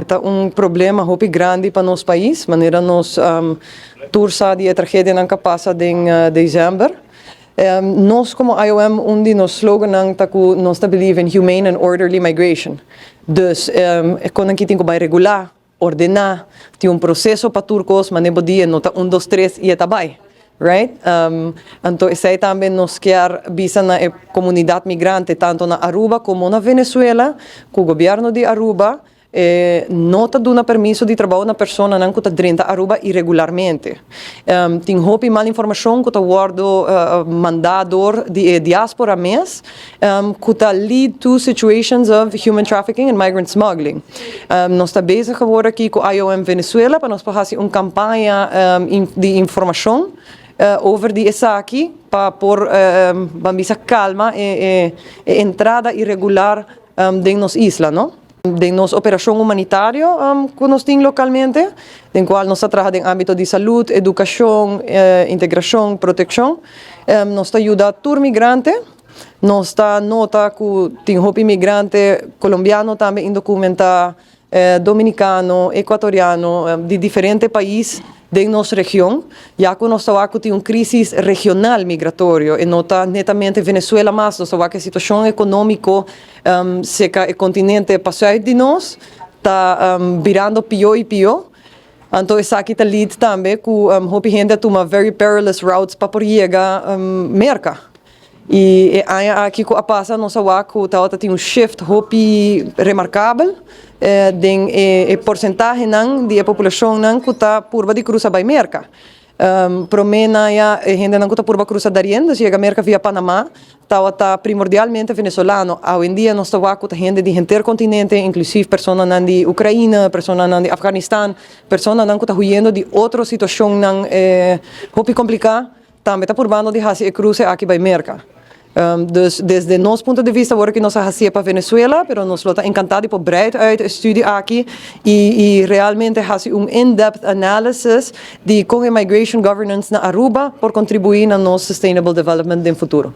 Esta problema hopi grande para nosso país, maneira nós tursa de tragédia não capasa em dezembro. Nós como IOM undi nos slogan ang taku nós believe in humane and orderly migration. Dus quando aqui tem que regular, ordenar, tem processo para turcos, mas nebo dia nota 1, 2, 3 e etabai. Right? Então, essa também nos quer visa na comunidade migrante, tanto na Aruba como na Venezuela, que o governo de Aruba nota duna permisso de trabalho na pessoa não que está dentro da Aruba irregularmente. Tem hopi mal informação que está guardo mandador de diáspora mês, que está lead to situations of human trafficking and migrant smuggling. Nós está bezig agora aqui com a IOM Venezuela para nós fazer uma campanha de informação over die aqui para pôr bambisa calma e entrada irregular de nos isla, não? De nossa operação humanitária que nós temos localmente, em qual nós trabalhamos em âmbito de saúde, educação, integração, proteção. Nós ajuda tur migrante, nós nota que tem hopi migrante colombiano também indocumentado, dominicano, equatoriano, de diferentes países de nossa região, já que nós temos uma crise regional migratória, e nota netamente Venezuela, mas nós temos a situação econômica seca o continente passado de nós, está virando pior e pior. Então, essa aqui está lead também, que a gente toma very perilous routes para por chegar merca. E aqui que passa nós temos que tem shift hopi remarcável de porcentagem de população que está por de cruzar by merca. Promena a gente não está por cruzar dariendo, chega merca via Panamá, está primordialmente venezuelano. Hoje em dia nós temos gente de intercontinente, inclusive pessoas de Ucrânia, pessoas de Afeganistão, pessoas que estão huyendo de outra situação hopi complicada, também está por bando de fazer cruze aqui by merca. Dus desde nosso ponto de vista, agora que nós fazemos para Venezuela, mas nós estamos encantados por breed uit estudie aqui e realmente fazer in-depth analysis de como a migration governance na Aruba por contribuir na nosso sustainable development no futuro.